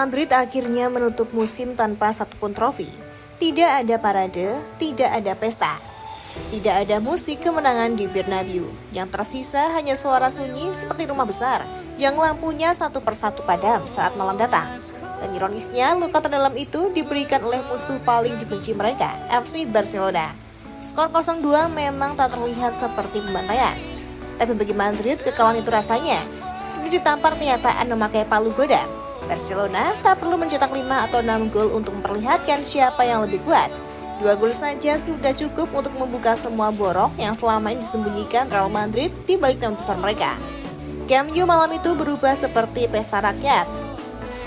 Madrid akhirnya menutup musim tanpa satupun trofi. Tidak ada parade, tidak ada pesta. Tidak ada musik kemenangan di Bernabeu. Yang tersisa hanya suara sunyi seperti rumah besar yang lampunya satu persatu padam saat malam datang. Dan ironisnya, luka terdalam itu diberikan oleh musuh paling dibenci mereka, FC Barcelona. Skor 0-2 memang tak terlihat seperti pembantaian. Tapi bagi Madrid, kekalahan itu rasanya seperti ditampar kenyataan memakai palu godam. Barcelona tak perlu mencetak 5 atau 6 gol untuk memperlihatkan siapa yang lebih kuat. 2 gol saja sudah cukup untuk membuka semua borok yang selama ini disembunyikan Real Madrid di balik nama besar mereka. Camp Nou malam itu berubah seperti pesta rakyat.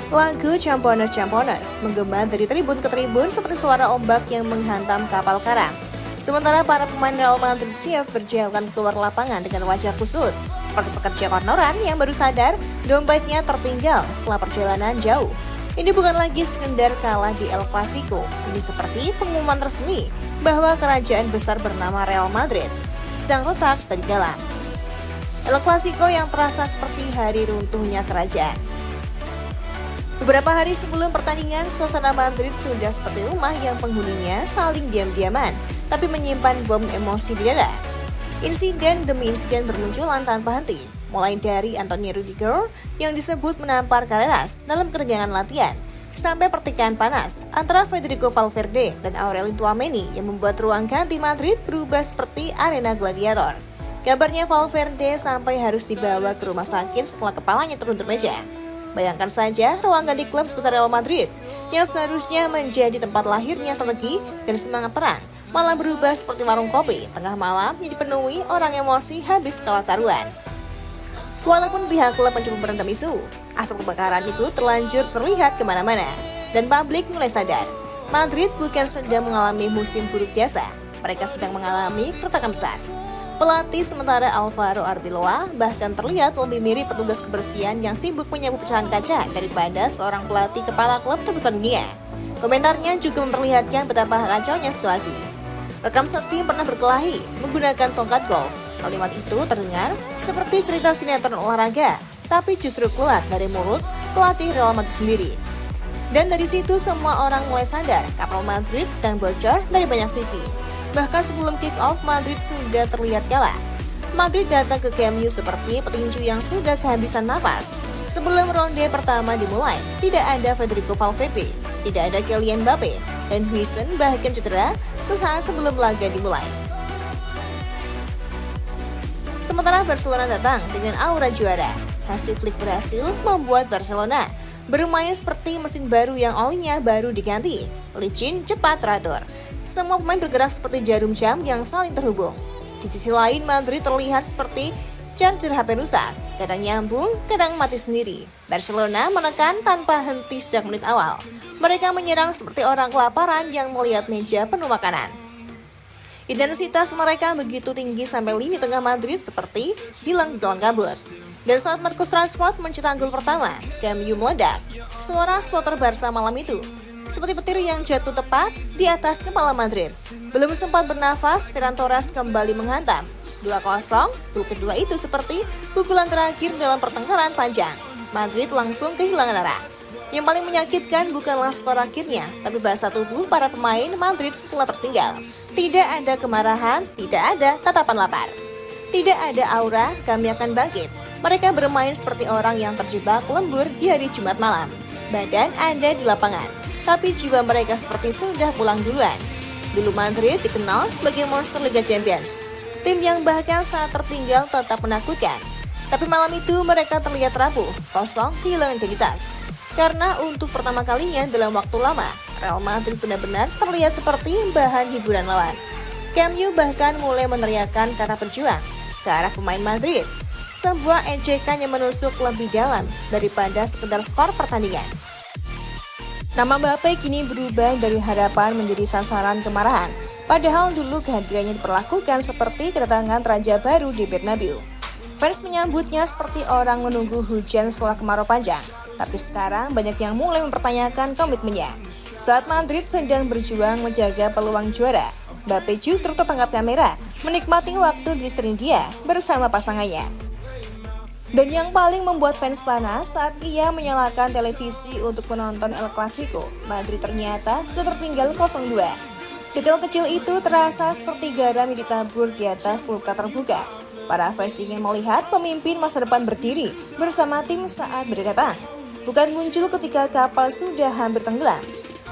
Lagu Champions Champions menggema dari tribun ke tribun seperti suara ombak yang menghantam kapal karam. Sementara para pemain Real Madrid siap berjalan keluar lapangan dengan wajah kusut, seperti pekerja kantoran yang baru sadar dompetnya tertinggal setelah perjalanan jauh. Ini bukan lagi sekedar kalah di El Clasico, ini seperti pengumuman resmi bahwa kerajaan besar bernama Real Madrid sedang retak dari dalam. El Clasico yang terasa seperti hari runtuhnya kerajaan. Beberapa hari sebelum pertandingan, suasana Madrid sudah seperti rumah yang penghuninya saling diam-diaman, tapi menyimpan bom emosi di dada. Insiden demi insiden bermunculan tanpa henti, mulai dari Antonio Rudiger yang disebut menampar Carreras dalam kerenggangan latihan, sampai pertikaian panas antara Federico Valverde dan Aurelien Tchouameni yang membuat ruang ganti Madrid berubah seperti arena gladiator. Kabarnya Valverde sampai harus dibawa ke rumah sakit setelah kepalanya teruntur meja. Bayangkan saja ruang ganti klub sebesar Real Madrid yang seharusnya menjadi tempat lahirnya strategi dan semangat perang malah berubah seperti warung kopi tengah malam yang dipenuhi orang emosi habis kalah taruhan. Walaupun pihak klub mencoba meredam isu, asap kebakaran itu terlanjur terlihat kemana-mana dan publik mulai sadar Madrid bukan sedang mengalami musim buruk biasa, mereka sedang mengalami keretakan besar. Pelatih sementara Alvaro Arbeloa bahkan terlihat lebih mirip petugas kebersihan yang sibuk menyapu pecahan kaca daripada seorang pelatih kepala klub terbesar dunia. Komentarnya juga memperlihatkan betapa kacaunya situasi. Rekam setim pernah berkelahi menggunakan tongkat golf. Kalimat itu terdengar seperti cerita sinetron olahraga, tapi justru keluar dari mulut pelatih Real Madrid sendiri. Dan dari situ semua orang mulai sadar kapal Madrid sedang bocor dari banyak sisi. Bahkan sebelum kick-off, Madrid sudah terlihat kalah. Madrid datang ke Camp Nou seperti petinju yang sudah kehabisan nafas. Sebelum ronde pertama dimulai, tidak ada Federico Valverde, tidak ada Kylian Mbappe, dan Huijsen bahkan cedera sesaat sebelum laga dimulai. Sementara Barcelona datang dengan aura juara. Hansi Flick berhasil membuat Barcelona bermain seperti mesin baru yang olinya baru diganti, licin, cepat, teratur. Semua pemain bergerak seperti jarum jam yang saling terhubung. Di sisi lain, Madrid terlihat seperti charger HP rusak, kadang nyambung, kadang mati sendiri. Barcelona menekan tanpa henti sejak menit awal. Mereka menyerang seperti orang kelaparan yang melihat meja penuh makanan. Intensitas mereka begitu tinggi sampai lini tengah Madrid seperti hilang di dalam kabut. Dan saat Marcus Rashford mencetak gol pertama, Camp Nou meledak. Suara supporter Barca malam itu seperti petir yang jatuh tepat di atas kepala Madrid. Belum sempat bernafas, Ferran Torres kembali menghantam. 2-0, gol kedua itu seperti pukulan terakhir dalam pertengkaran panjang. Madrid langsung kehilangan arah. Yang paling menyakitkan bukanlah skor akhirnya, tapi bahasa tubuh para pemain Madrid setelah tertinggal. Tidak ada kemarahan, tidak ada tatapan lapar. Tidak ada aura, kami akan bangkit. Mereka bermain seperti orang yang terjebak lembur di hari Jumat malam. Badan ada di lapangan, tapi jiwa mereka seperti sudah pulang duluan. Dulu Madrid dikenal sebagai monster Liga Champions, tim yang bahkan saat tertinggal tetap menakutkan. Tapi malam itu mereka terlihat rapuh, kosong, kehilangan identitas. Karena untuk pertama kalinya dalam waktu lama, Real Madrid benar-benar terlihat seperti bahan hiburan lawan. Camp Nou bahkan mulai meneriakkan kata berjuang ke arah pemain Madrid. Sebuah ejekan yang menusuk lebih dalam daripada sekedar skor pertandingan. Nama Mbappe kini berubah dari harapan menjadi sasaran kemarahan. Padahal dulu kehadirannya diperlakukan seperti kedatangan raja baru di Bernabeu. Fans menyambutnya seperti orang menunggu hujan setelah kemarau panjang. Tapi sekarang banyak yang mulai mempertanyakan komitmennya. Saat Madrid sedang berjuang menjaga peluang juara, Mbappe justru tertangkap kamera menikmati waktu di stadion dia bersama pasangannya. Dan yang paling membuat fans panas saat ia menyalakan televisi untuk menonton El Clasico, Madrid ternyata sudah tertinggal 0-2. Detail kecil itu terasa seperti garam yang ditabur di atas luka terbuka. Para fans ingin melihat pemimpin masa depan berdiri bersama tim saat berdatang, bukan muncul ketika kapal sudah hampir tenggelam.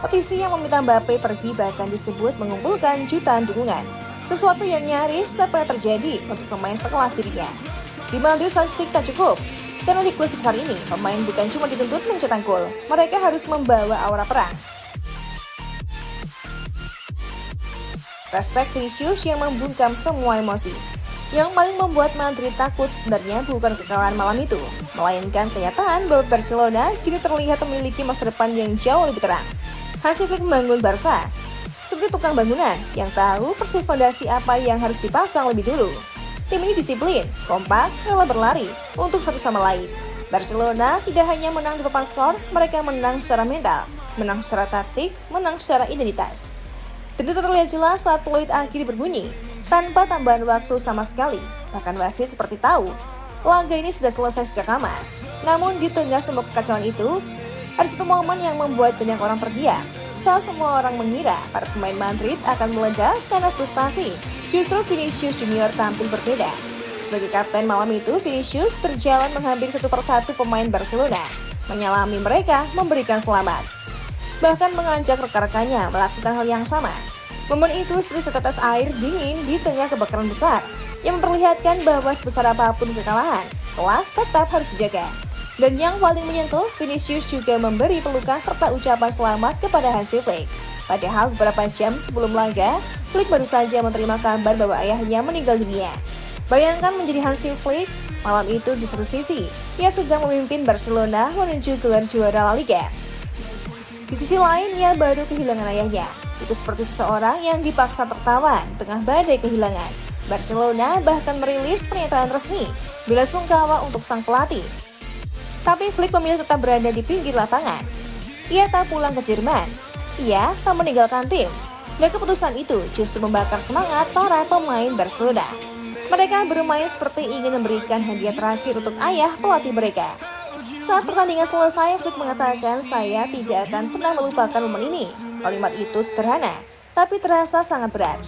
Petisi yang meminta Mbappe pergi bahkan disebut mengumpulkan jutaan dukungan, sesuatu yang nyaris tak pernah terjadi untuk pemain sekelas dirinya. Di Madrid statistik tak cukup, karena di klub sebesar ini, pemain bukan cuma dituntut mencetak gol, mereka harus membawa aura perang. Respect Vinicius yang membungkam semua emosi. Yang paling membuat Madrid takut sebenarnya bukan kekalahan malam itu, melainkan kenyataan bahwa Barcelona kini terlihat memiliki masa depan yang jauh lebih terang. Hansi Flick membangun Barca seperti tukang bangunan yang tahu persis fondasi apa yang harus dipasang lebih dulu. Tim ini disiplin, kompak, rela berlari untuk satu sama lain. Barcelona tidak hanya menang di papan skor, mereka menang secara mental, menang secara taktik, menang secara identitas. Tentu terlihat jelas saat peluit akhir berbunyi, tanpa tambahan waktu sama sekali. Bahkan wasit seperti tahu, laga ini sudah selesai sejak lama. Namun di tengah semua kekacauan itu, ada satu momen yang membuat banyak orang terdiam. Saat semua orang mengira para pemain Madrid akan meledak karena frustasi, justru Vinicius Junior tampil berbeda. Sebagai kapten malam itu, Vinicius berjalan menghampiri satu persatu pemain Barcelona, menyalami mereka, memberikan selamat. Bahkan mengajak rekan-rekannya melakukan hal yang sama. Momen itu seperti setetes air dingin di tengah kebakaran besar, yang memperlihatkan bahwa sebesar apapun kekalahan, kelas tetap harus dijaga. Dan yang paling menyentuh, Vinicius juga memberi pelukan serta ucapan selamat kepada Hansi Flick. Padahal beberapa jam sebelum laga, Flick baru saja menerima kabar bahwa ayahnya meninggal dunia. Bayangkan menjadi Hansi Flick, malam itu di satu sisi, ia sedang memimpin Barcelona menuju gelar juara La Liga. Di sisi lain, ia baru kehilangan ayahnya. Itu seperti seseorang yang dipaksa tertawa di tengah badai kehilangan. Barcelona bahkan merilis pernyataan resmi bela sungkawa untuk sang pelatih. Tapi Flick memilih tetap berada di pinggir lapangan. Ia tak pulang ke Jerman. Ia tak meninggalkan tim. Dan keputusan itu justru membakar semangat para pemain Barcelona. Mereka bermain seperti ingin memberikan hadiah terakhir untuk ayah pelatih mereka. Saat pertandingan selesai, Flick mengatakan, "Saya tidak akan pernah melupakan momen ini." Kalimat itu sederhana, tapi terasa sangat berat.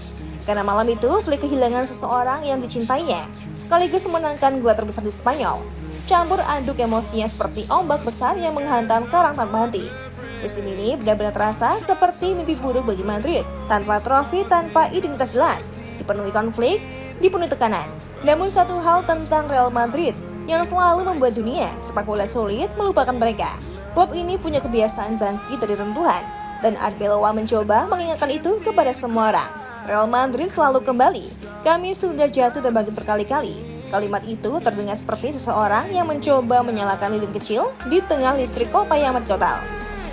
Karena malam itu, Flick kehilangan seseorang yang dicintainya, sekaligus memenangkan gelar terbesar di Spanyol. Campur aduk emosinya seperti ombak besar yang menghantam karang tanpa henti. Musim ini benar-benar terasa seperti mimpi buruk bagi Madrid, tanpa trofi, tanpa identitas jelas, dipenuhi konflik, dipenuhi tekanan. Namun satu hal tentang Real Madrid yang selalu membuat dunia sepak bola sulit melupakan mereka. Klub ini punya kebiasaan bangkit dari runtuhan, dan Arbeloa mencoba mengingatkan itu kepada semua orang. Real Madrid selalu kembali. Kami sudah jatuh dan bangkit berkali-kali. Kalimat itu terdengar seperti seseorang yang mencoba menyalakan lilin kecil di tengah listrik kota yang mati total.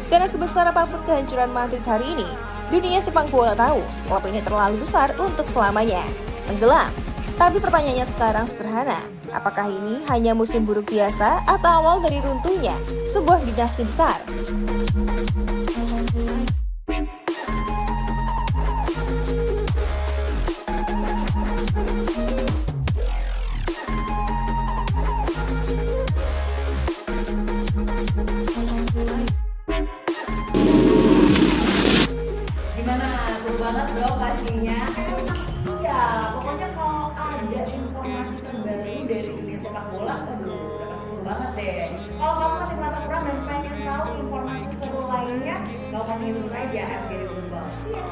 Karena sebesar apapun kehancuran Madrid hari ini, dunia sepak bola tahu klub ini terlalu besar untuk selamanya tenggelam. Tapi pertanyaannya sekarang sederhana, apakah ini hanya musim buruk biasa atau awal dari runtuhnya sebuah dinasti besar? Gimana? Seru banget dong pastinya. Ya, pokoknya kalau ada informasi terbaru dari dunia sepak bola, aduh, udah pasti seru banget deh. Kalau kamu masih penasaran dan pengen tahu informasi seru lainnya, kamu pantengin terus aja FGD Football. See ya.